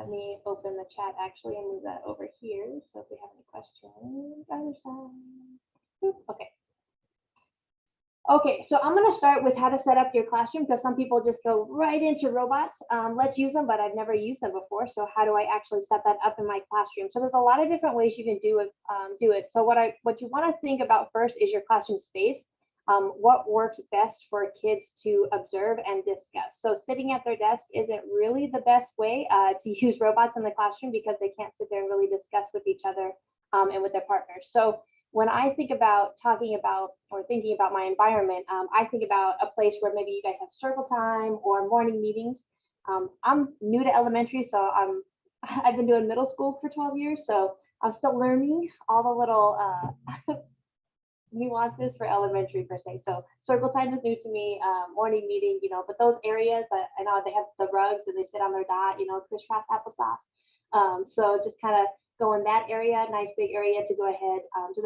Let me open the chat actually and move that over here. So if we have any questions, other side. Oop, okay. Okay, so I'm going to start with how to set up your classroom because some people just go right into robots. Let's use them, but I've never used them before. So how do I actually set that up in my classroom? So there's a lot of different ways you can do it. So what you want to think about first is your classroom space. What works best for kids to observe and discuss. So sitting at their desk isn't really the best way to use robots in the classroom because they can't sit there and really discuss with each other and with their partners. So when I think about talking about or thinking about my environment, I think about a place where maybe you guys have circle time or morning meetings. I'm new to elementary, so I've been doing middle school for 12 years, so I'm still learning all the little nuances for elementary per se. So circle time is new to me, morning meeting, but those areas that I know they have the rugs and they sit on their dot, crisscross applesauce. So just kind of go in that area, nice big area to go ahead so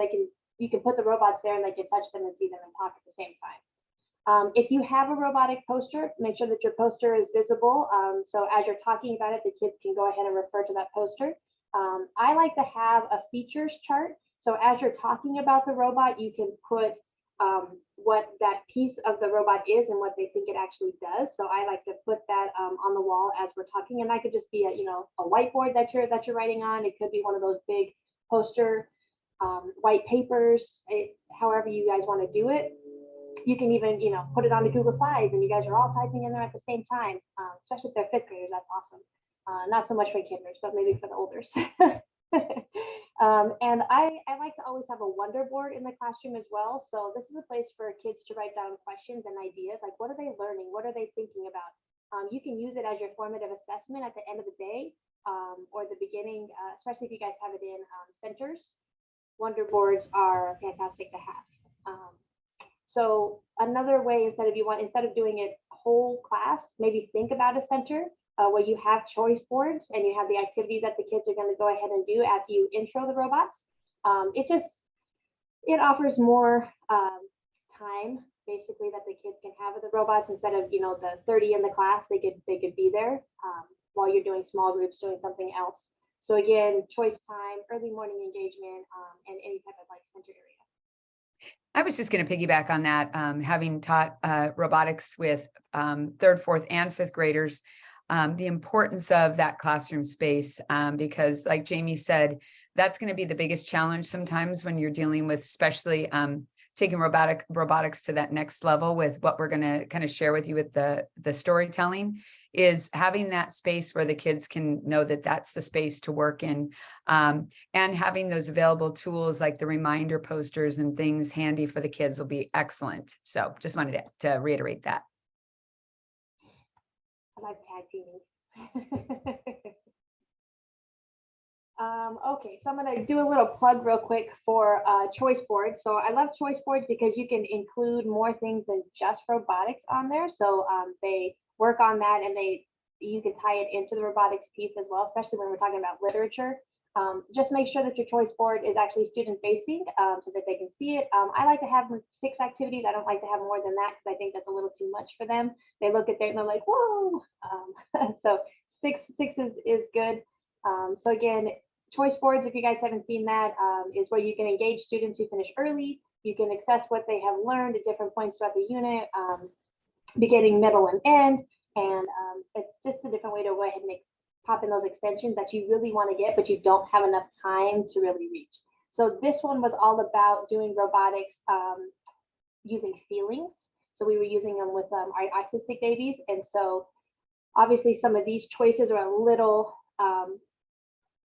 you can put the robots there and they can touch them and see them and talk at the same time. If you have a robotic poster, make sure that your poster is visible. So as you're talking about it, the kids can go ahead and refer to that poster. I like to have a features chart. So as you're talking about the robot, you can put what that piece of the robot is and what they think it actually does. So I like to put that on the wall as we're talking, and that could just be a whiteboard that you're writing on. It could be one of those big poster white papers. However you guys want to do it. You can even put it on the Google Slides, and you guys are all typing in there at the same time. Especially if they're fifth graders, that's awesome. Not so much for kinders, but maybe for the olders. And I like to always have a wonder board in the classroom as well. So this is a place for kids to write down questions and ideas, like what are they learning? What are they thinking about? You can use it as your formative assessment at the end of the day or the beginning, especially if you guys have it in centers. Wonder boards are fantastic to have. So another way, instead of doing it whole class, maybe think about a center where you have choice boards and you have the activities that the kids are going to go ahead and do after you intro the robots. It offers more time basically that the kids can have with the robots instead of the 30 in the class. They could be there while you're doing small groups doing something else. So again, choice time, early morning engagement, and any type of center area. I was just going to piggyback on that, having taught robotics with third, fourth, and fifth graders, the importance of that classroom space, because like Jamie said, that's going to be the biggest challenge sometimes when you're dealing with, especially taking robotics to that next level with what we're going to kind of share with you with the storytelling, is having that space where the kids can know that that's the space to work in, and having those available tools like the reminder posters and things handy for the kids will be excellent. So just wanted to reiterate that. I like tag teaming. Okay, so I'm going to do a little plug real quick for choice boards. So I love choice boards because you can include more things than just robotics on there. So they work on that, and you can tie it into the robotics piece as well, especially when we're talking about literature. Just make sure that your choice board is actually student facing so that they can see it. I like to have 6 activities. I don't like to have more than that because I think that's a little too much for them. They look at that and they're like, whoa. So six is good. So again, choice boards, if you guys haven't seen that, is where you can engage students who finish early. You can assess what they have learned at different points throughout the unit, beginning, middle, and end. And it's just a different way to go ahead and pop in those extensions that you really want to get, but you don't have enough time to really reach. So this one was all about doing robotics using feelings. So we were using them with our autistic babies. And so obviously some of these choices are a little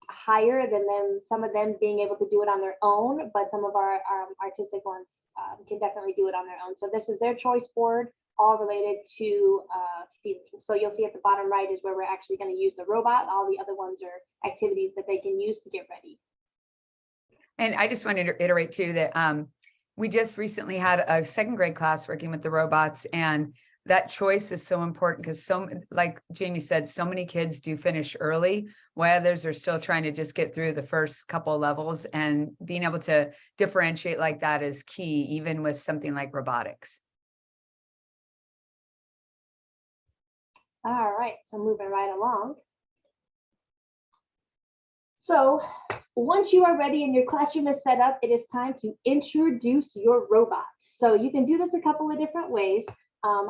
higher than some of them being able to do it on their own, but some of our artistic ones can definitely do it on their own. So this is their choice board, all related to feelings. So you'll see at the bottom right is where we're actually going to use the robot. All the other ones are activities that they can use to get ready. And I just wanted to reiterate too that we just recently had a 2nd grade class working with the robots, and that choice is so important because like Jamie said, so many kids do finish early, while others are still trying to just get through the first couple of levels, and being able to differentiate like that is key, even with something like robotics. All right, so moving right along. So once you are ready and your classroom is set up, it is time to introduce your robot. So you can do this a couple of different ways.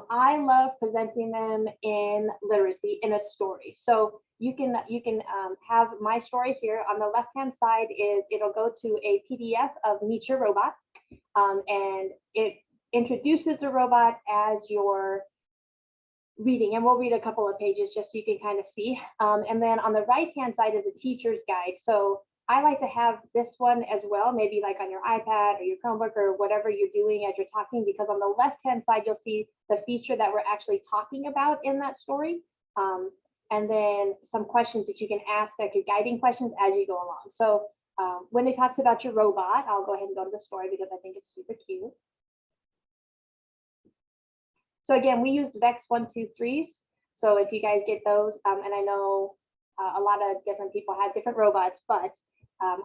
I love presenting them in literacy in a story. So you can have my story here. On the left-hand side is it'll go to a PDF of Meet Your Robot, and it introduces the robot as your reading, and we'll read a couple of pages just so you can kind of see. And then on the right-hand side is a teacher's guide. So I like to have this one as well, maybe like on your iPad or your Chromebook or whatever you're doing as you're talking, because on the left-hand side, you'll see the feature that we're actually talking about in that story. And then some questions that you can ask, like your guiding questions as you go along. So when it talks about your robot, I'll go ahead and go to the story because I think it's super cute. So again, we used Vex 123s. So if you guys get those, and I know a lot of different people have different robots, but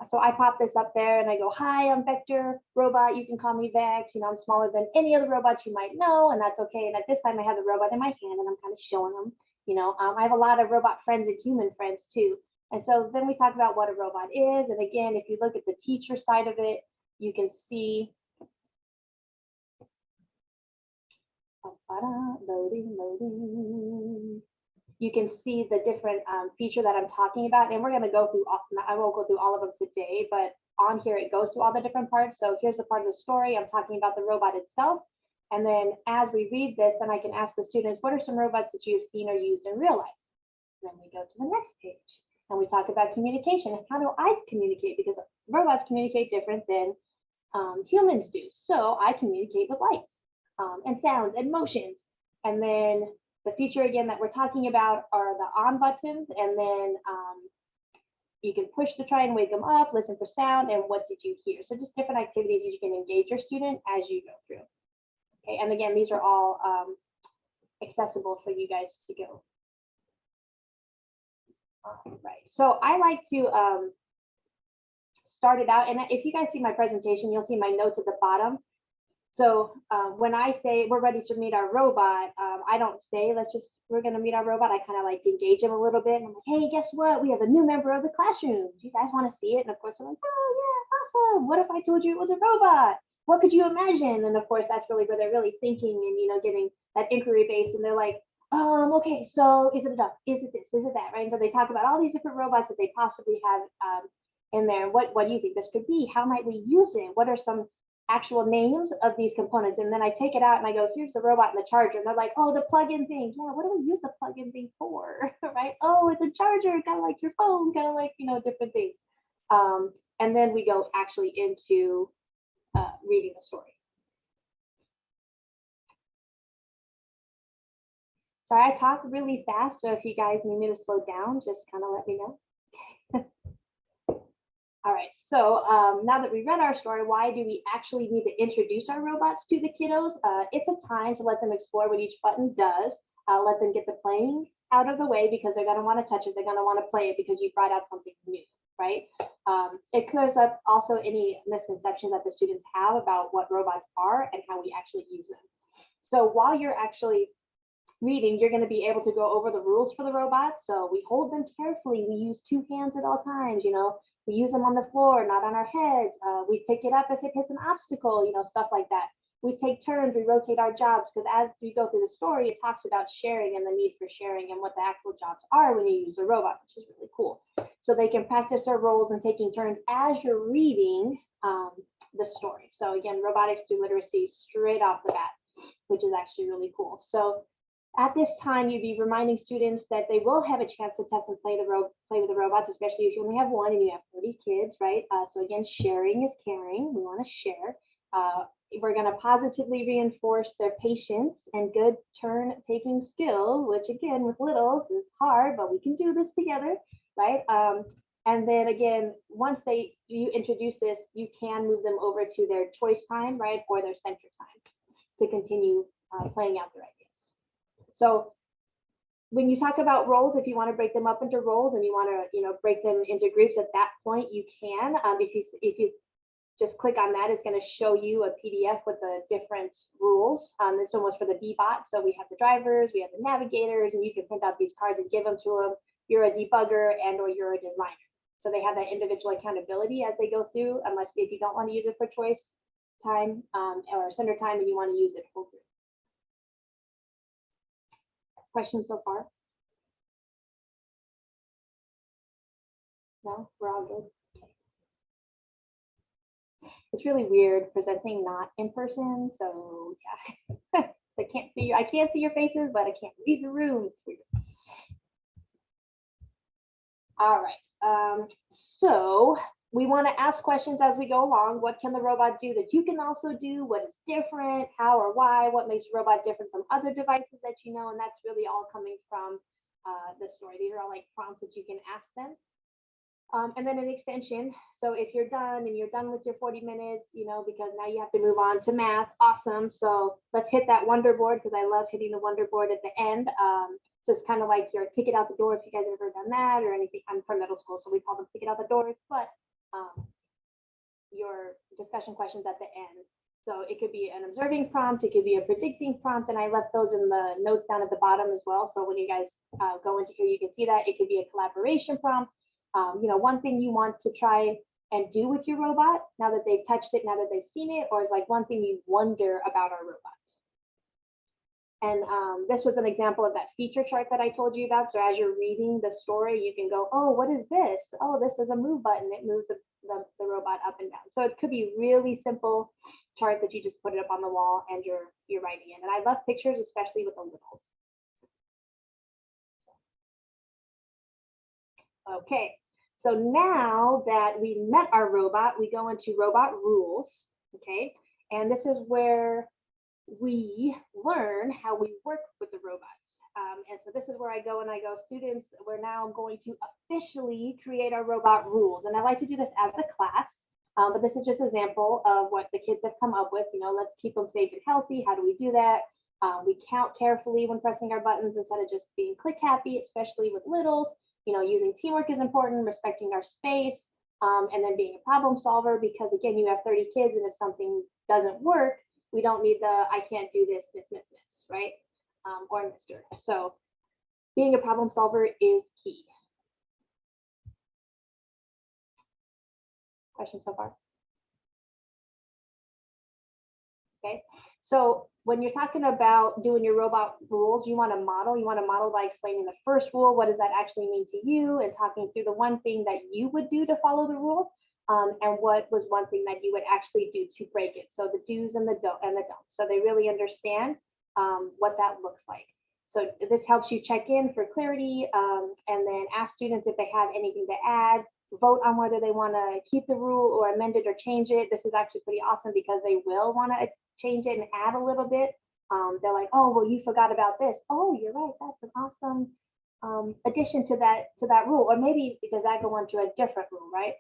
so I pop this up there and I go, hi, I'm Vector Robot. You can call me Vex. You know, I'm smaller than any other robot you might know, and that's okay. And at this time I have the robot in my hand and I'm kind of showing them, you know, I have a lot of robot friends and human friends too. And so then we talk about what a robot is. And again, if you look at the teacher side of it, you can see loading. You can see the different feature that I'm talking about, and we're going to go through. I won't go through all of them today, but on here it goes through all the different parts. So here's the part of the story. I'm talking about the robot itself, and then as we read this, then I can ask the students, what are some robots that you've seen or used in real life? And then we go to the next page, and we talk about communication. How do I communicate? Because robots communicate different than humans do. So I communicate with lights. And sounds and motions. And then the feature again that we're talking about are the on buttons, and then you can push to try and wake them up, listen for sound, and what did you hear? So just different activities you can engage your student as you go through. Okay, and again, these are all accessible for you guys to go. All right, so I like to start it out, and if you guys see my presentation, you'll see my notes at the bottom. So when I say we're ready to meet our robot, I don't say, we're going to meet our robot. I kind of like engage them a little bit. And I'm like, hey, guess what? We have a new member of the classroom. Do you guys want to see it? And of course, they're like, oh, yeah, awesome. What if I told you it was a robot? What could you imagine? And of course, that's really where they're really thinking and, you know, getting that inquiry base. And they're like, okay, so is it a duck? Is it this? Is it that? Right? And so they talk about all these different robots that they possibly have in there. What do you think this could be? How might we use it? What are some actual names of these components? And then I take it out and I go, here's the robot and the charger. And they're like, oh, the plug-in thing. Yeah, what do we use the plug-in thing for? Right? Oh, it's a charger, kind of like your phone, kind of like, you know, different things. And then we go actually into reading the story. Sorry, I talk really fast, so if you guys need me to slow down, just kind of let me know. All right, so now that we read our story, why do we actually need to introduce our robots to the kiddos? It's a time to let them explore what each button does, let them get the playing out of the way because they're gonna wanna touch it, they're gonna wanna play it because you brought out something new, right? It clears up also any misconceptions that the students have about what robots are and how we actually use them. So while you're actually reading, you're going to be able to go over the rules for the robot. So we hold them carefully. We use 2 hands at all times, you know, we use them on the floor, not on our heads. We pick it up if it hits an obstacle, you know, stuff like that. We take turns, we rotate our jobs, because as you go through the story, it talks about sharing and the need for sharing and what the actual jobs are when you use a robot, which is really cool. So they can practice their roles and taking turns as you're reading the story. So again, robotics through literacy straight off the bat, which is actually really cool. So at this time, you'd be reminding students that they will have a chance to test and play with the robots, especially if you only have one and you have 30 kids, right? So again, sharing is caring. We want to share. We're going to positively reinforce their patience and good turn-taking skills, which again, with littles is hard, but we can do this together, right? And then again, once you introduce this, you can move them over to their choice time, right, or their center time to continue playing out their ideas. So when you talk about roles, if you want to break them up into roles and you want to, you know, break them into groups at that point, you can. If you just click on that, it's going to show you a PDF with the different rules. This one was for the B-bot. So we have the drivers, we have the navigators, and you can print out these cards and give them to them. You're a debugger and or you're a designer. So they have that individual accountability as they go through, unless if you don't want to use it for choice time or center time and you want to use it full group. Questions so far? No, we're all good. Okay. It's really weird presenting not in person, so yeah. I can't see you. I can't see your faces, but I can't read the room. It's weird. All right. So we want to ask questions as we go along. What can the robot do that you can also do? What is different? How or why? What makes the robot different from other devices that you know? And that's really all coming from the story. These are all like prompts that you can ask them. And then an extension. So if you're done and you're done with your 40 minutes, you know, because now you have to move on to math, awesome. So let's hit that wonder board because I love hitting the wonder board at the end. So it's kind of like your ticket out the door if you guys have ever done that or anything. I'm from middle school, so we call them ticket out the doors, but your discussion questions at the end. So it could be an observing prompt, it could be a predicting prompt, and I left those in the notes down at the bottom as well. So when you guys go into here, you can see that. It could be a collaboration prompt. You know, one thing you want to try and do with your robot now that they've touched it, now that they've seen it, or is like one thing you wonder about our robot. And this was an example of that feature chart that I told you about. So as you're reading the story, you can go, oh, what is this? Oh, this is a move button. It moves the robot up and down. So it could be really simple chart that you just put it up on the wall and you're writing in. And I love pictures, especially with the littles. Okay, so now that we met our robot, we go into robot rules. Okay, and this is where we learn how we work with the robots. And so this is where I go and I go, students, we're now going to officially create our robot rules. And I like to do this as a class, but this is just an example of what the kids have come up with. You know, let's keep them safe and healthy. How do we do that? We count carefully when pressing our buttons instead of just being click happy, especially with littles. You know, using teamwork is important, respecting our space, and then being a problem solver, because again, you have 30 kids and if something doesn't work, we don't need the I can't do this, miss, right? Or Mr. So being a problem solver is key. Questions so far? Okay, so when you're talking about doing your robot rules, you want to model by explaining the first rule. What does that actually mean to you? And talking through the one thing that you would do to follow the rule. And what was one thing that you would actually do to break it. So the do's and the don'ts. So they really understand what that looks like. So this helps you check in for clarity and then ask students if they have anything to add, vote on whether they want to keep the rule or amend it or change it. This is actually pretty awesome because they will want to change it and add a little bit. They're like, oh, well, you forgot about this. Oh, you're right. That's an awesome addition to that rule. Or maybe does that go on to a different rule, right?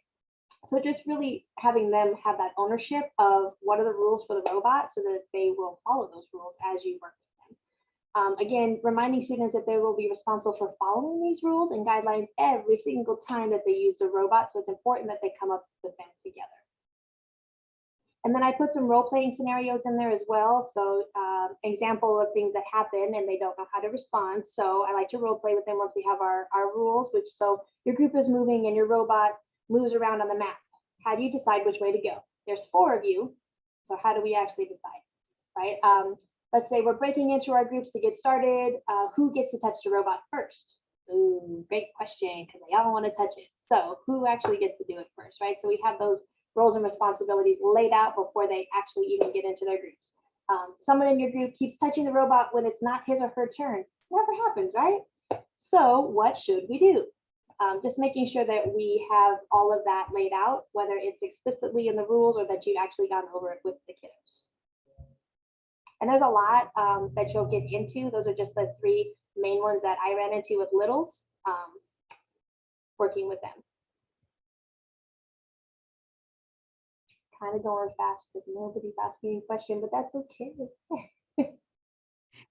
So just really having them have that ownership of what are the rules for the robot so that they will follow those rules as you work with them. Again, reminding students that they will be responsible for following these rules and guidelines every single time that they use the robot. So it's important that they come up with them together. And then I put some role-playing scenarios in there as well. So example of things that happen and they don't know how to respond. So I like to role play with them once we have our rules, which so your group is moving and your robot moves around on the map. How do you decide which way to go? There's 4 of you. So how do we actually decide, right? Let's say we're breaking into our groups to get started. Who gets to touch the robot first? Ooh, great question, because they all want to touch it. So who actually gets to do it first, right? So we have those roles and responsibilities laid out before they actually even get into their groups. Someone in your group keeps touching the robot when it's not his or her turn. Never happens, right? So what should we do? Just making sure that we have all of that laid out, whether it's explicitly in the rules or that you've actually gone over it with the kiddos. And there's a lot that you'll get into. Those are just the 3 main ones that I ran into with littles, working with them. Kind of going fast because nobody's asking a question, but that's okay.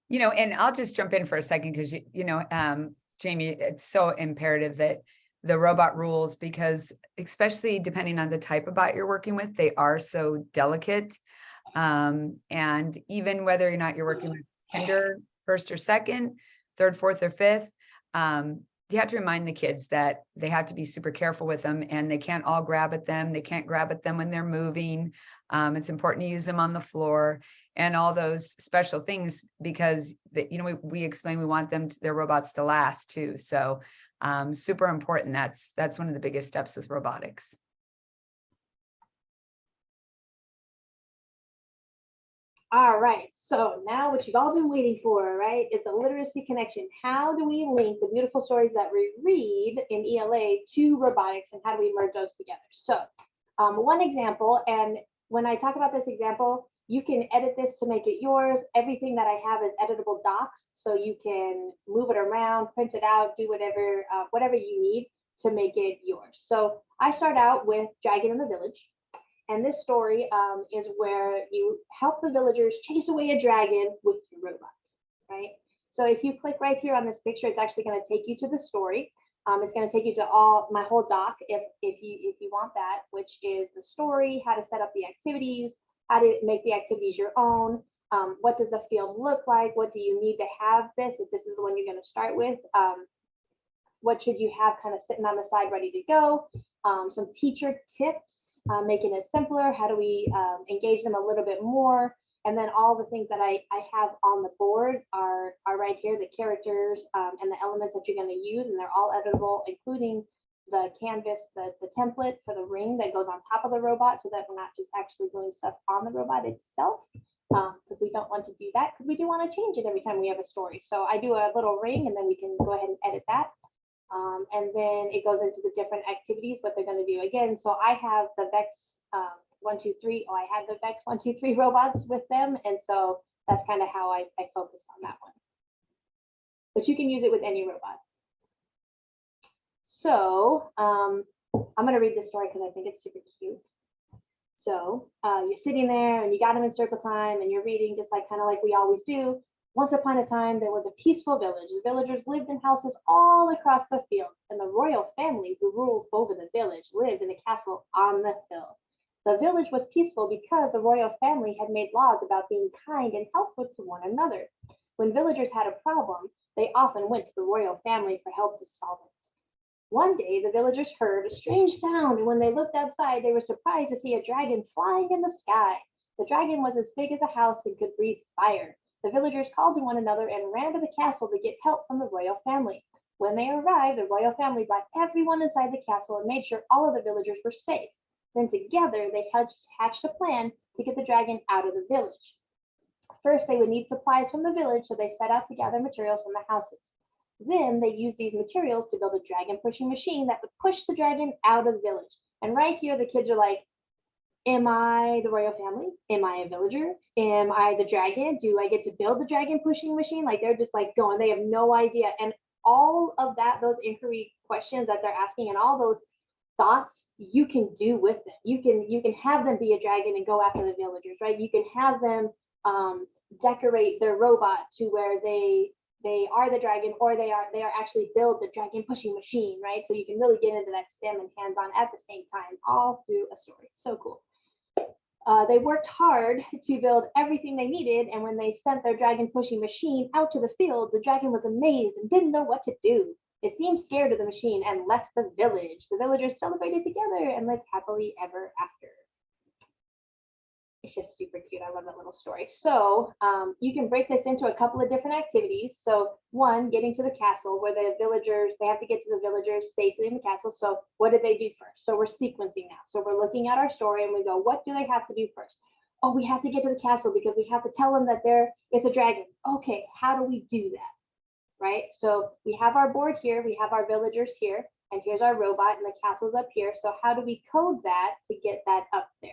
You know, and I'll just jump in for a second because, you know, Jamie, it's so imperative that the robot rules, because especially depending on the type of bot you're working with, they are so delicate. And even whether or not you're working with kinder, first or second, third, fourth, or fifth, you have to remind the kids that they have to be super careful with them, and they can't all grab at them. They can't grab at them when they're moving. It's important to use them on the floor and all those special things, because we explain we want their robots to last too. So super important. That's one of the biggest steps with robotics. All right, so now what you've all been waiting for, right, is the literacy connection. How do we link the beautiful stories that we read in ELA to robotics, and how do we merge those together? So one example, and when I talk about this example, you can edit this to make it yours. Everything that I have is editable docs, so you can move it around, print it out, do whatever you need to make it yours. So I start out with Dragon in the Village. And this story is where you help the villagers chase away a dragon with your robot, right? So if you click right here on this picture, it's actually going to take you to the story. It's going to take you to my whole doc if you want that, which is the story, how to set up the activities, how to make the activities your own. What does the field look like? What do you need to have this if this is the one you're going to start with? What should you have kind of sitting on the side ready to go? Some teacher tips. Making it simpler, how do we engage them a little bit more? And then all the things that I have on the board are right here, the characters and the elements that you're going to use, and they're all editable, including the canvas, the template for the ring that goes on top of the robot, so that we're not just actually doing stuff on the robot itself, because we don't want to do that, because we do want to change it every time we have a story. So I do a little ring, and then we can go ahead and edit that. And then it goes into the different activities, what they're going to do again. So I have the Vex 123. I had the Vex 123 robots with them. And so that's kind of how I focused on that one. But you can use it with any robot. So I'm going to read this story because I think it's super cute. So you're sitting there and you got them in circle time and you're reading just kind of like we always do. Once upon a time, there was a peaceful village. The villagers lived in houses all across the field, and the royal family who ruled over the village lived in a castle on the hill. The village was peaceful because the royal family had made laws about being kind and helpful to one another. When villagers had a problem, they often went to the royal family for help to solve it. One day, the villagers heard a strange sound, and when they looked outside, they were surprised to see a dragon flying in the sky. The dragon was as big as a house and could breathe fire. The villagers called to one another and ran to the castle to get help from the royal family. When they arrived, the royal family brought everyone inside the castle and made sure all of the villagers were safe. Then together, they hatched a plan to get the dragon out of the village. First, they would need supplies from the village, so they set out to gather materials from the houses. Then they used these materials to build a dragon pushing machine that would push the dragon out of the village. And right here, the kids are like, am I the royal family? Am I a villager? Am I the dragon? Do I get to build the dragon pushing machine? Like they're just like going, they have no idea. And all of that, those inquiry questions that they're asking and all those thoughts, you can do with them. You can have them be a dragon and go after the villagers, right? You can have them decorate their robot to where they are the dragon, or they are actually build the dragon pushing machine, right? So you can really get into that STEM and hands-on at the same time, all through a story. So cool. They worked hard to build everything they needed, and when they sent their dragon pushing machine out to the fields, the dragon was amazed and didn't know what to do. It seemed scared of the machine and left the village. The villagers celebrated together and lived happily ever after. It's just super cute. I love that little story. So you can break this into a couple of different activities. So one, getting to the castle, where the villagers, they have to get to the villagers safely in the castle. So what did they do first? So we're sequencing now. So we're looking at our story and we go, what do they have to do first? Oh, we have to get to the castle because we have to tell them that it's a dragon. Okay, how do we do that? Right? So we have our board here, we have our villagers here, and here's our robot and the castle's up here. So how do we code that to get that up there?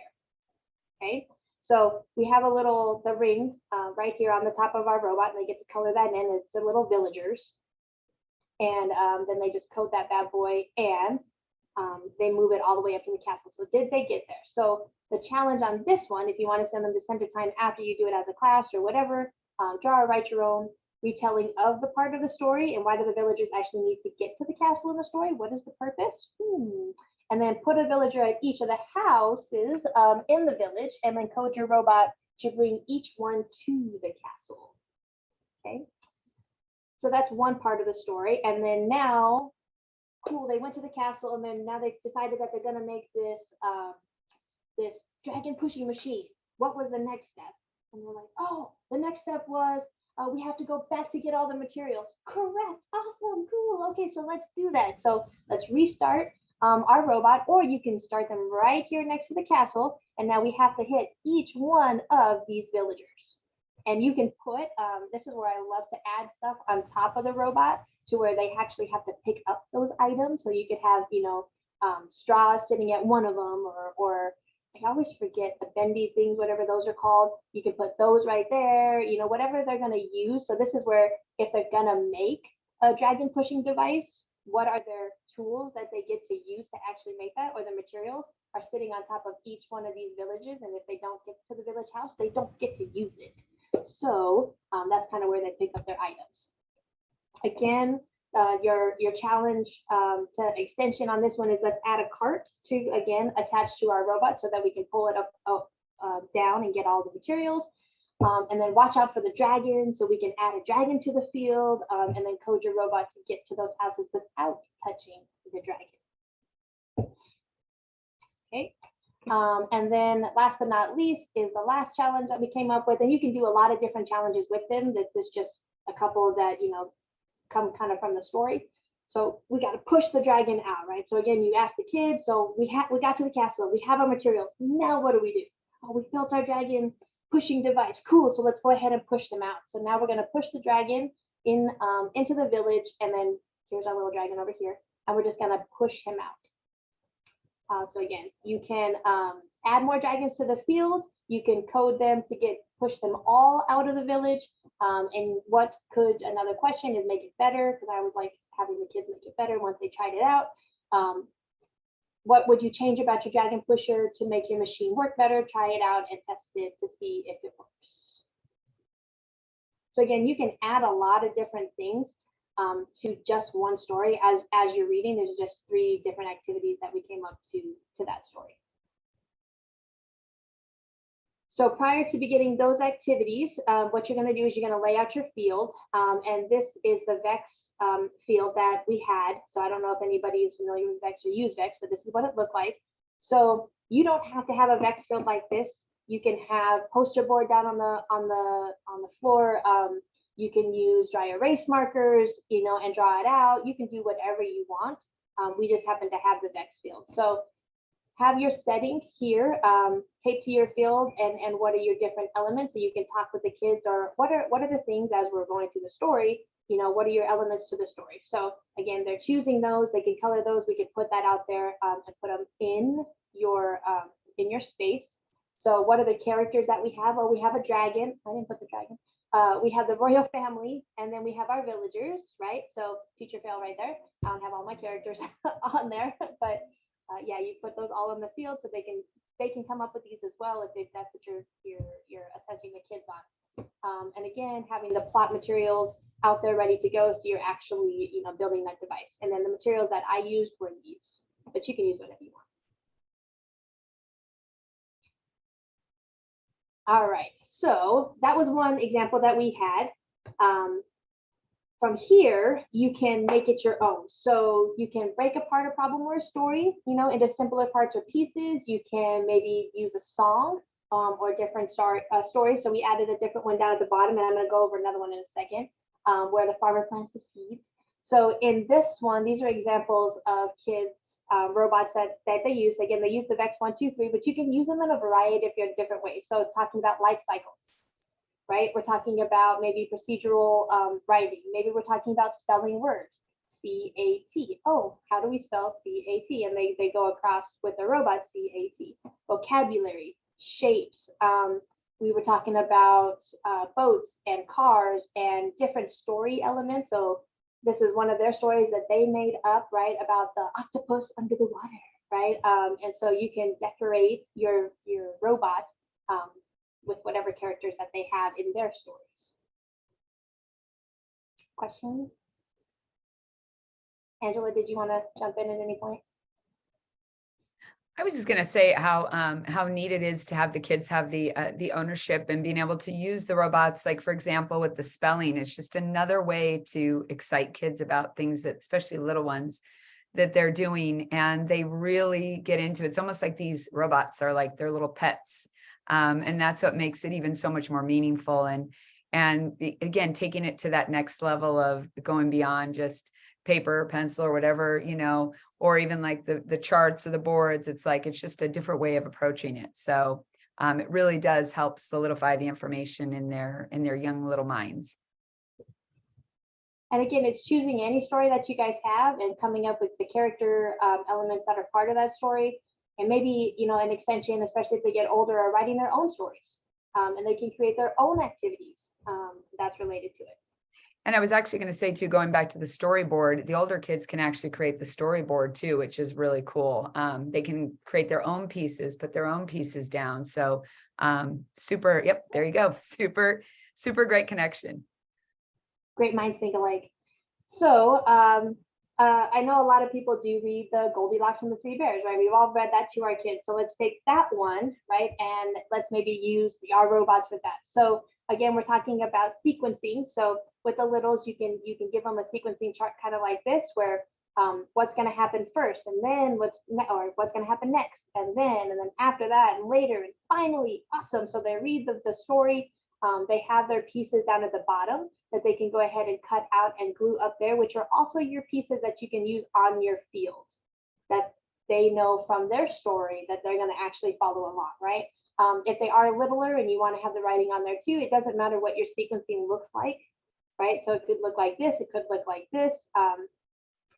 Okay. So we have the ring right here on the top of our robot, and they get to color that in. It's a little villagers. And then they just code that bad boy, and they move it all the way up to the castle. So did they get there? So the challenge on this one, if you want to send them to center time after you do it as a class or whatever, draw or write your own retelling of the part of the story, and why do the villagers actually need to get to the castle in the story? What is the purpose? And then put a villager at each of the houses in the village, and then code your robot to bring each one to the castle. Okay. So that's one part of the story. And then now, cool, they went to the castle, and then now they decided that they're gonna make this this dragon pushing machine. What was the next step? And they're like, oh, the next step was we have to go back to get all the materials. Correct, awesome, cool. Okay, so let's do that. So let's restart our robot, or you can start them right here next to the castle. And now we have to hit each one of these villagers. And you can put, this is where I love to add stuff on top of the robot to where they actually have to pick up those items. So you could have, you know, straws sitting at one of them, or I always forget the bendy things, whatever those are called. You can put those right there, you know, whatever they're going to use. So this is where if they're going to make a dragon pushing device, what are their tools that they get to use to actually make that, or the materials are sitting on top of each one of these villages. And if they don't get to the village house, they don't get to use it. So that's kind of where they pick up their items. Again, your challenge to extension on this one is let's add a cart to, again, attach to our robot so that we can pull it up down and get all the materials. And then watch out for the dragon, so we can add a dragon to the field, and then code your robot to get to those houses without touching the dragon. Okay. And then last but not least is the last challenge that we came up with, and you can do a lot of different challenges with them. This is just a couple that, you know, come kind of from the story. So we got to push the dragon out, right? So again, you ask the kids, so we got to the castle, we have our materials. Now what do we do? Oh, we built our dragon pushing device. Cool. So let's go ahead and push them out. So now we're going to push the dragon in into the village, and then here's our little dragon over here, and we're just going to push him out. So again, you can add more dragons to the field. You can code them to push them all out of the village. And what could, another question is, make it better, because I was like having the kids make it better once they tried it out. What would you change about your dragon pusher to make your machine work better? Try it out and test it to see if it works. So again, you can add a lot of different things to just one story. As you're reading, there's just 3 different activities that we came up to that story. So prior to beginning those activities, what you're going to do is you're going to lay out your field. And this is the Vex field that we had. So I don't know if anybody is familiar with Vex or use Vex, but this is what it looked like. So you don't have to have a Vex field like this. You can have poster board down on the floor. You can use dry erase markers, you know, and draw it out. You can do whatever you want. We just happen to have the Vex field. So have your setting here taped to your field, and what are your different elements, so you can talk with the kids, or what are the things as we're going through the story, you know, what are your elements to the story. So again, they're choosing those, they can color those, we can put that out there and put them in your space. So what are the characters that we have? Well, we have a dragon. I didn't put the dragon. We have the royal family, and then we have our villagers, right? So teacher fail right there. I don't have all my characters on there, but yeah, you put those all in the field so they can come up with these as well if that's what you're assessing the kids on. And again, having the plot materials out there ready to go, so you're actually, you know, building that device. And then the materials that I used were these, but you can use whatever you want. All right, so that was one example that we had. From here, you can make it your own. So you can break apart a problem or a story, you know, into simpler parts or pieces. You can maybe use a song or different stories. So we added a different one down at the bottom, and I'm going to go over another one in a second, where the farmer plants the seeds. So in this one, these are examples of kids' robots that they use. Again, they use the Vex 123, but you can use them in a variety of different ways. So talking about life cycles, right? We're talking about maybe procedural writing. Maybe we're talking about spelling words, C-A-T. Oh, how do we spell C-A-T? And they go across with the robot, C-A-T. Vocabulary, shapes. We were talking about boats and cars and different story elements. So this is one of their stories that they made up, right? About the octopus under the water, right? And so you can decorate your robot with whatever characters that they have in their stories. Question? Angela, did you want to jump in at any point? I was just going to say how neat it is to have the kids have the ownership and being able to use the robots. Like, for example, with the spelling, it's just another way to excite kids about things that, especially little ones, that they're doing, and they really get into it. It's almost like these robots are like their little pets, and that's what makes it even so much more meaningful. Again, taking it to that next level of going beyond just paper, pencil, or whatever, or even like the charts or the boards. It's like, it's just a different way of approaching it. So it really does help solidify the information in their young little minds. And again, it's choosing any story that you guys have and coming up with the character elements that are part of that story. And maybe, an extension, especially if they get older, are writing their own stories. And they can create their own activities that's related to it. And I was actually going to say too, going back to the storyboard, the older kids can actually create the storyboard too, which is really cool. They can create their own pieces, put their own pieces down. So super, yep, there you go. Super, super great connection. Great minds think alike. So I know a lot of people do read the Goldilocks and the Three Bears, right? We've all read that to our kids. So let's take that one, right? And let's maybe use our robots with that. So again, we're talking about sequencing. So with the littles, you can give them a sequencing chart kind of like this, where what's going to happen first, and then what's going to happen next, and then after that, and later, and finally, awesome. So they read the story. They have their pieces down at the bottom that they can go ahead and cut out and glue up there, which are also your pieces that you can use on your field that they know from their story that they're going to actually follow along, right? If they are littler and you want to have the writing on there too, it doesn't matter what your sequencing looks like, right? So it could look like this, it could look like this.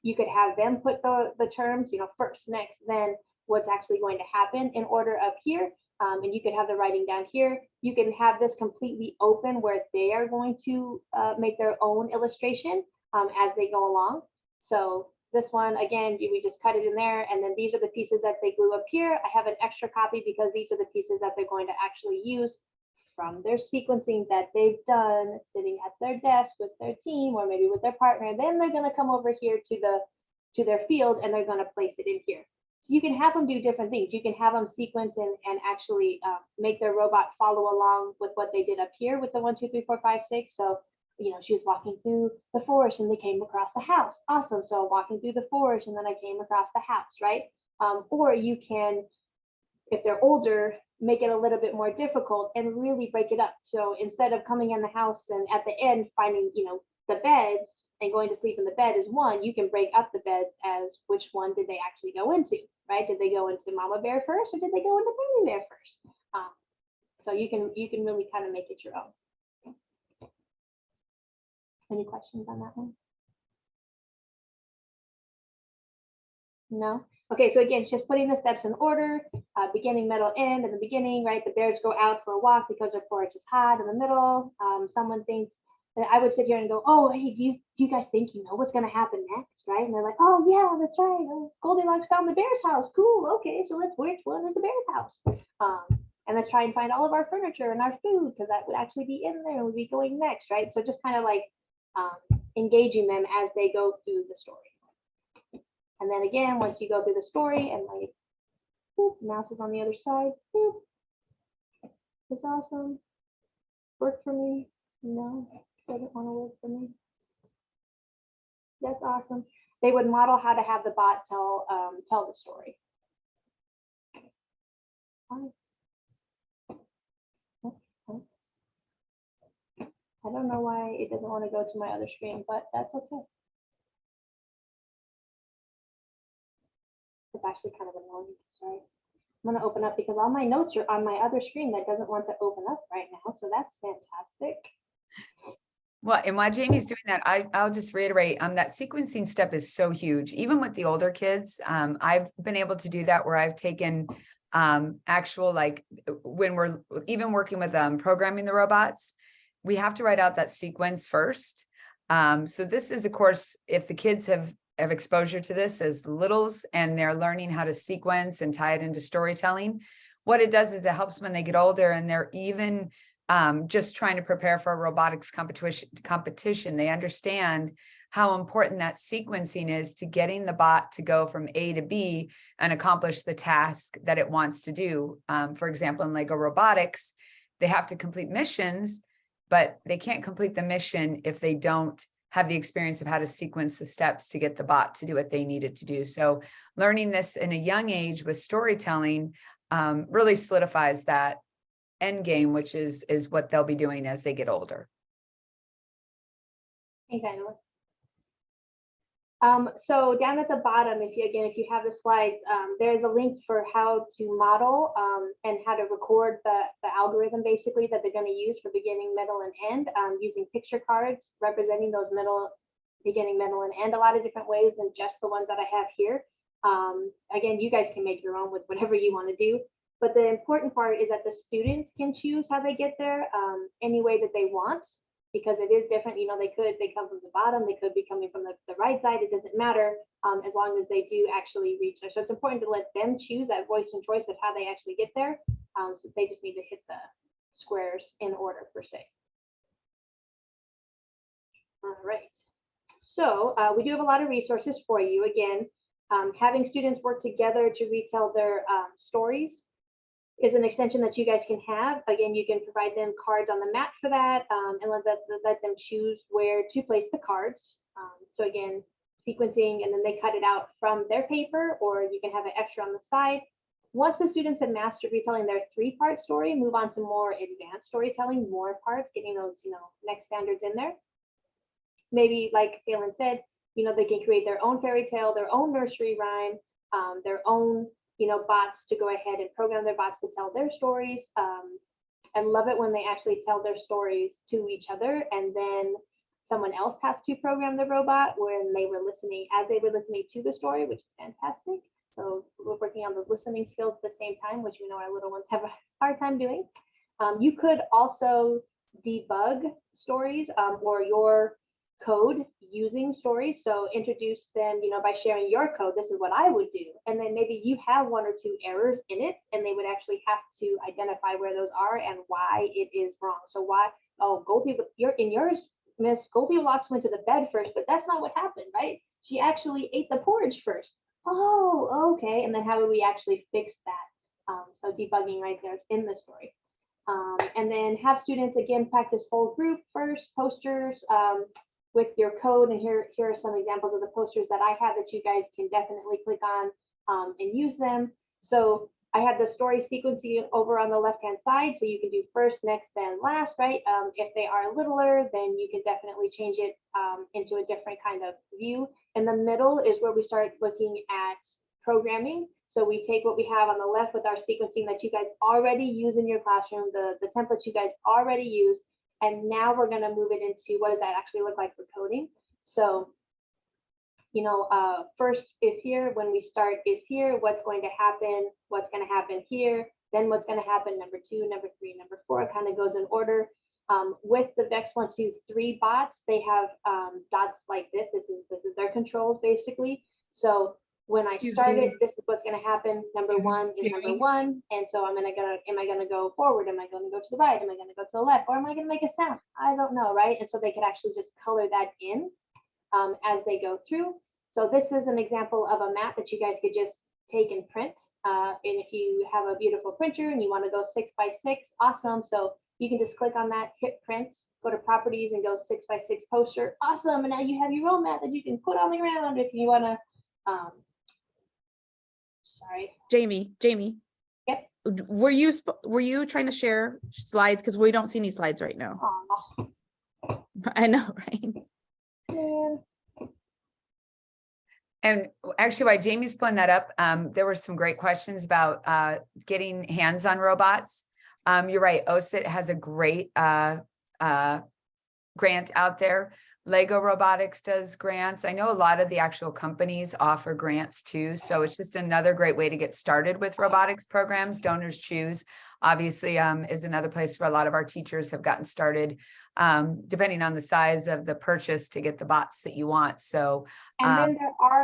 You could have them put the terms, first, next, then what's actually going to happen in order up here. And you could have the writing down here. You can have this completely open where they are going to make their own illustration as they go along. So this one, again, we just cut it in there, and then these are the pieces that they glue up here. I have an extra copy because these are the pieces that they're going to actually use from their sequencing that they've done sitting at their desk with their team or maybe with their partner. Then they're going to come over here to their field and they're going to place it in here. So you can have them do different things. You can have them sequence and actually make their robot follow along with what they did up here with the 1, 2, 3, 4, 5, 6. So, she was walking through the forest and they came across the house. Awesome. So walking through the forest and then I came across the house, right? Or you can, if they're older, make it a little bit more difficult and really break it up. So instead of coming in the house and at the end finding, the beds and going to sleep in the bed is one, you can break up the beds as which one did they actually go into, right? Did they go into Mama Bear first or did they go into Baby Bear first? So you can really kind of make it your own. Any questions on that one? No? Okay, so again, it's just putting the steps in order, beginning, middle, end. In the beginning, right, the bears go out for a walk because their porridge is hot. In the middle, someone thinks that I would sit here and go, oh, hey, do you guys think you know what's going to happen next, right? And they're like, oh, yeah, that's right. Oh, Goldilocks found the bear's house. Cool, okay, so which one is the bear's house? And let's try and find all of our furniture and our food because that would actually be in there and would be going next, right? So just kind of like engaging them as they go through the story. And then again, once you go through the story and like, whoop, mouse is on the other side. Whoop. It's awesome. Work for me? No, doesn't want to work for me. That's awesome. They would model how to have the bot tell the story. I don't know why it doesn't want to go to my other screen, but that's okay. It's actually kind of annoying. Sorry. I'm going to open up because all my notes are on my other screen that doesn't want to open up right now. So that's fantastic. Well, and while Jamie's doing that, I'll just reiterate that sequencing step is so huge. Even with the older kids, I've been able to do that where I've taken actual, like when we're even working with programming the robots, we have to write out that sequence first. So this is, of course, if the kids have exposure to this as littles and they're learning how to sequence and tie it into storytelling, what it does is it helps when they get older and they're even just trying to prepare for a robotics competition. They understand how important that sequencing is to getting the bot to go from A to B and accomplish the task that it wants to do. For example, in Lego Robotics, they have to complete missions, but they can't complete the mission if they don't have the experience of how to sequence the steps to get the bot to do what they need it to do. So learning this in a young age with storytelling really solidifies that end game, which is what they'll be doing as they get older. Okay. So down at the bottom, if you have the slides, there's a link for how to model and how to record the algorithm basically that they're going to use for beginning, middle, and end, using picture cards representing those beginning, middle, and end a lot of different ways than just the ones that I have here. Again, you guys can make your own with whatever you want to do. But the important part is that the students can choose how they get there any way that they want, because it is different. You know, they come from the bottom, they could be coming from the right side. It doesn't matter as long as they do actually reach there. So it's important to let them choose that voice and choice of how they actually get there. So they just need to hit the squares in order per se. All right. So we do have a lot of resources for you. Again, having students work together to retell their stories is an extension that you guys can have. Again, you can provide them cards on the mat for that, and let them choose where to place the cards. So again, sequencing, and then they cut it out from their paper, or you can have an extra on the side. Once the students have mastered retelling their 3-part story, move on to more advanced storytelling, more parts, getting those, next standards in there. Maybe like Phelan said, they can create their own fairy tale, their own nursery rhyme, their own bots to go ahead and program their bots to tell their stories. I love it when they actually tell their stories to each other, and then someone else has to program the robot when they were listening, as they were listening to the story, which is fantastic. So we're working on those listening skills at the same time, which we know our little ones have a hard time doing. You could also debug stories or your code using stories. So introduce them, by sharing your code. This is what I would do. And then maybe you have 1 or 2 errors in it, and they would actually have to identify where those are and why it is wrong. So why, in yours, Miss Goldilocks went to the bed first, but that's not what happened, right? She actually ate the porridge first. Oh, okay. And then how would we actually fix that? So debugging right there in the story. And then have students, again, practice whole group first, posters, with your code. And here are some examples of the posters that I have that you guys can definitely click on and use them. So I have the story sequencing over on the left-hand side. So you can do first, next, then last, right? If they are littler, then you can definitely change it into a different kind of view. In the middle is where we start looking at programming. So we take what we have on the left with our sequencing that you guys already use in your classroom, the templates you guys already use. And now we're going to move it into what does that actually look like for coding. So, first is here, when we start is here, what's going to happen here, then what's going to happen, number 2, number 3, number 4, it kind of goes in order. With the Vex 1, 2, 3 bots, they have dots like this. This is their controls basically. So when I started, this is what's going to happen. Number 1 is number 1. And so am I going to go forward? Am I going to go to the right? Am I going to go to the left? Or am I going to make a sound? I don't know, right? And so they could actually just color that in as they go through. So this is an example of a map that you guys could just take and print. And if you have a beautiful printer and you want to go 6 by 6, awesome. So you can just click on that, hit print, go to properties and go 6 by 6 poster. Awesome. And now you have your own map that you can put on the ground if you want to. Sorry. Jamie. Yep. Were you trying to share slides? Because we don't see any slides right now. Oh. I know, right? Man. And actually, while Jamie's pulling that up, there were some great questions about getting hands on robots. You're right. OSIT has a great grant out there. Lego Robotics does grants. I know a lot of the actual companies offer grants too. So it's just another great way to get started with robotics programs. Donors Choose obviously is another place where a lot of our teachers have gotten started, depending on the size of the purchase to get the bots that you want. So and then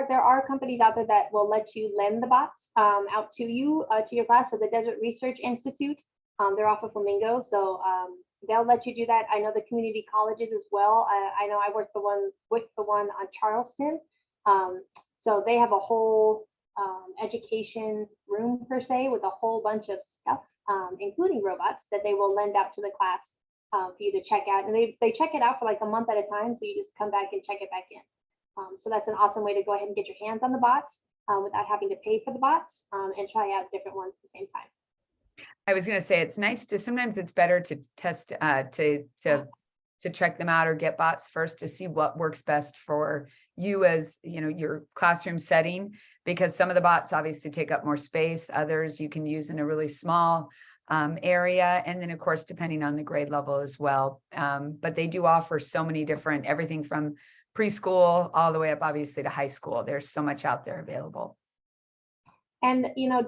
there are companies out there that will let you lend the bots out to you to your class. So the Desert Research Institute, they're off of Flamingo. So they'll let you do that. I know the community colleges as well. I know I worked with the one on Charleston. So they have a whole education room per se with a whole bunch of stuff, including robots that they will lend out to the class for you to check out. And they check it out for like a month at a time. So you just come back and check it back in. So that's an awesome way to go ahead and get your hands on the bots without having to pay for the bots and try out different ones at the same time. I was going to say, it's nice to, sometimes it's better to test, to check them out or get bots first to see what works best for you as, you know, your classroom setting, because some of the bots obviously take up more space. Others you can use in a really small area. And then of course, depending on the grade level as well. But they do offer so many different, everything from preschool all the way up, obviously, to high school. There's so much out there available. And, you know,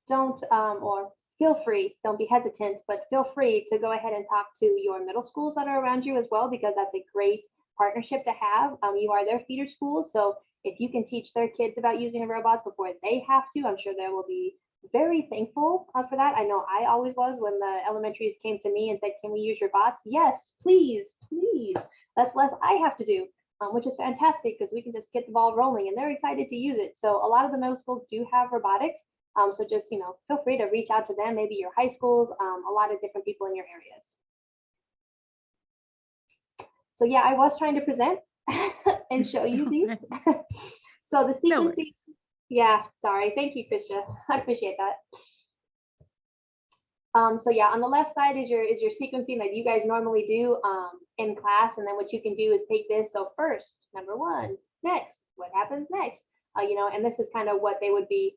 don't or feel free, don't be hesitant, but feel free to go ahead and talk to your middle schools that are around you as well, because that's a great partnership to have. You are their feeder school. So if you can teach their kids about using the robots before they have to, I'm sure they will be very thankful for that. I know I always was when the elementaries came to me and said, can we use your bots? Yes, please, please. That's less I have to do, which is fantastic because we can just get the ball rolling and they're excited to use it. So a lot of the middle schools do have robotics. So just, you know, feel free to reach out to them, maybe your high schools, a lot of different people in your areas. So yeah, I was trying to present and show you these. So the sequencing, yeah, sorry. Thank you, Krisha. I appreciate that. So yeah, on the left side is your sequencing that you guys normally do in class. And then what you can do is take this. So first, number one, next, what happens next? You know, and this is kind of what they would be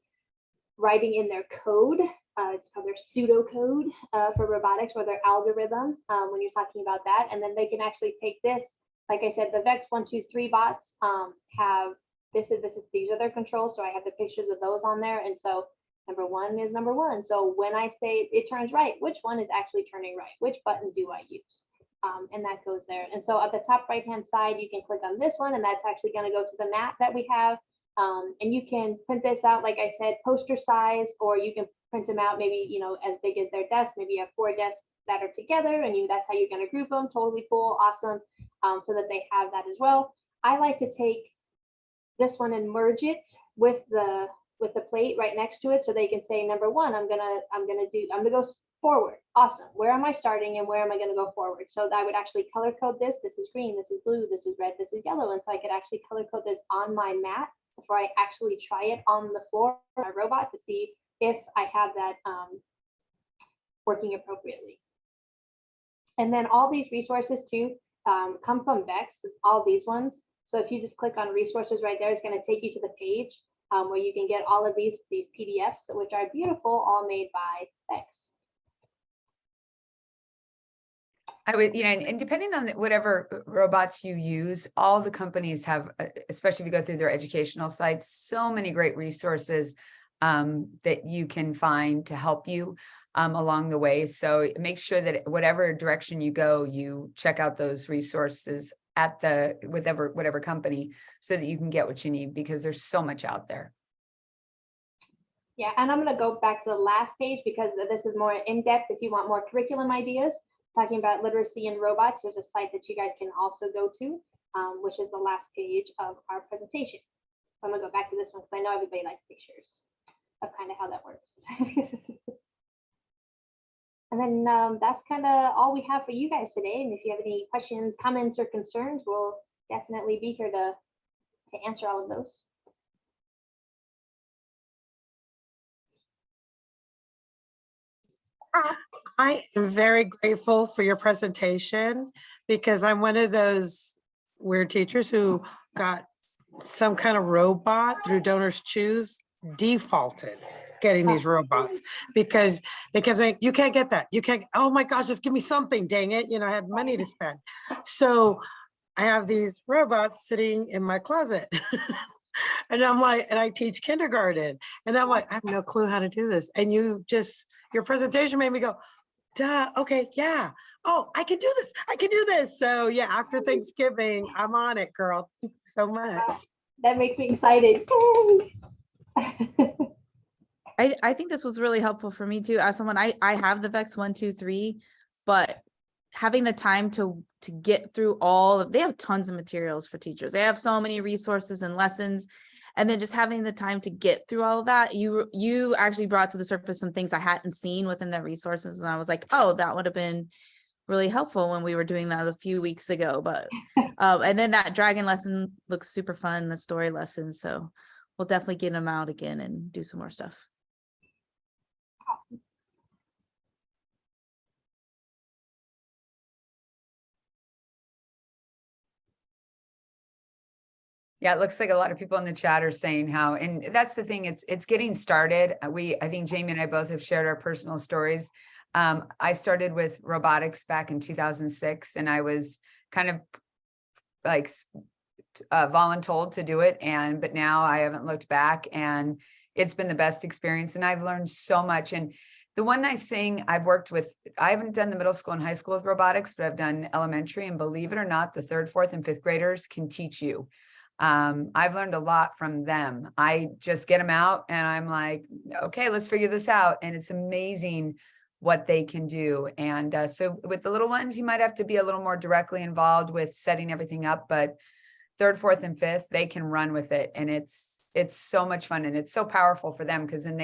writing in their code. It's called their pseudocode for robotics, or their algorithm when you're talking about that. And then they can actually take this, like I said, the VEX 1, 2, 3 bots have these are their controls. So I have the pictures of those on there. And so number one is number one. So when I say it turns right, which one is actually turning right? Which button do I use? And that goes there. And so at the top right hand side, you can click on this one, and that's actually going to go to the map that we have. And you can print this out, like I said, poster size, or you can print them out maybe, you know, as big as their desk. Maybe you have 4 desks that are together, and that's how you're going to group them. Totally cool, awesome, so that they have that as well. I like to take this one and merge it with the plate right next to it, so they can say number one, I'm gonna go forward. Awesome. Where am I starting and where am I going to go forward? So I would actually color code this. This is green, this is blue, this is red, this is yellow, and so I could actually color code this on my mat before I actually try it on the floor for my robot to see if I have that working appropriately. And then all these resources too come from VEX, all these ones. So if you just click on resources right there, it's going to take you to the page where you can get all of these PDFs, which are beautiful, all made by VEX. I would, you know, and depending on whatever robots you use, all the companies have, especially if you go through their educational sites, so many great resources that you can find to help you along the way. So make sure that whatever direction you go, you check out those resources at whatever company, so that you can get what you need, because there's so much out there. Yeah, and I'm going to go back to the last page because this is more in depth. If you want more curriculum ideas, talking about literacy and robots, there's a site that you guys can also go to, which is the last page of our presentation. So I'm gonna go back to this one because I know everybody likes pictures of kind of how that works. And then that's kind of all we have for you guys today. And if you have any questions, comments, or concerns, we'll definitely be here to answer all of those. I am very grateful for your presentation, because I'm one of those weird teachers who got some kind of robot through Donors Choose, defaulted getting these robots, because they kept saying, you can't get that. You can't, oh my gosh, just give me something, dang it. You know, I had money to spend. So I have these robots sitting in my closet. And I'm like, and I teach kindergarten, and I'm like, I have no clue how to do this. And your presentation made me go, duh, okay, yeah. Oh, I can do this. I can do this. So yeah, after Thanksgiving, I'm on it, girl. Thank you so much. That makes me excited. I think this was really helpful for me too. As someone, I have the VEX 1, 2, 3, but having the time to get through they have tons of materials for teachers. They have so many resources and lessons. And then just having the time to get through all of that, you actually brought to the surface some things I hadn't seen within the resources. And I was like, oh, that would have been really helpful when we were doing that a few weeks ago. But and then that dragon lesson looks super fun, the story lesson. So we'll definitely get them out again and do some more stuff. Awesome. Yeah, it looks like a lot of people in the chat are saying how, and that's the thing, it's getting started. I think Jamie and I both have shared our personal stories. I started with robotics back in 2006, and I was kind of like voluntold to do it. But now I haven't looked back, and it's been the best experience. And I've learned so much. And the one nice thing I've worked with, I haven't done the middle school and high school with robotics, but I've done elementary, and believe it or not, the 3rd, 4th, and 5th graders can teach you. I've learned a lot from them. I just get them out and I'm like, okay, let's figure this out. And it's amazing what they can do. And so with the little ones, you might have to be a little more directly involved with setting everything up, but 3rd, 4th, and 5th, they can run with it. And it's so much fun, and it's so powerful for them, because then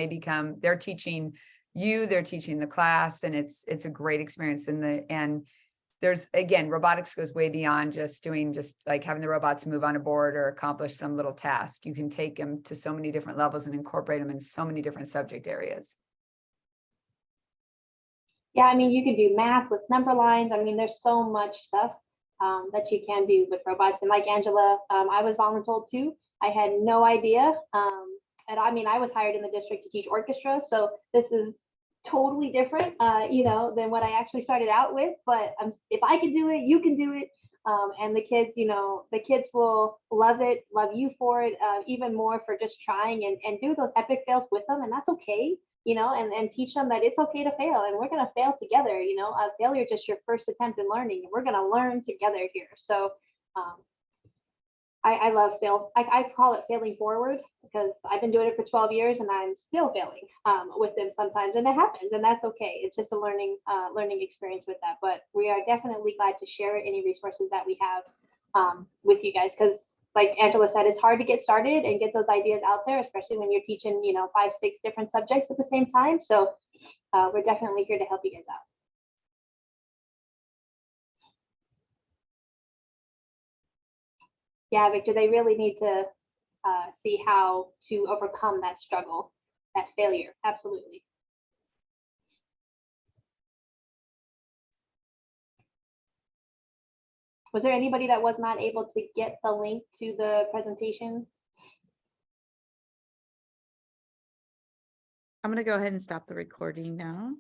they're teaching you, they're teaching the class, and it's a great experience. And there's, again, robotics goes way beyond just like having the robots move on a board or accomplish some little task. You can take them to so many different levels and incorporate them in so many different subject areas. Yeah, I mean, you can do math with number lines. I mean, there's so much stuff that you can do with robots. And like Angela, I was voluntold too. I had no idea. And I mean, I was hired in the district to teach orchestra. So this is totally different, than what I actually started out with. But if I can do it, you can do it. And the kids will love it, love you for it, even more for just trying and do those epic fails with them. And that's okay, and teach them that it's okay to fail, and we're going to fail together. Failure is just your first attempt in learning, and we're going to learn together here. So I love fail. I call it failing forward, because I've been doing it for 12 years and I'm still failing with them sometimes, and it happens, and that's okay. It's just a learning experience with that. But we are definitely glad to share any resources that we have with you guys, because like Angela said, it's hard to get started and get those ideas out there, especially when you're teaching 5, 6 different subjects at the same time. So we're definitely here to help you guys out. Yeah, Victor, they really need to see how to overcome that struggle, that failure. Absolutely. Was there anybody that was not able to get the link to the presentation? I'm going to go ahead and stop the recording now.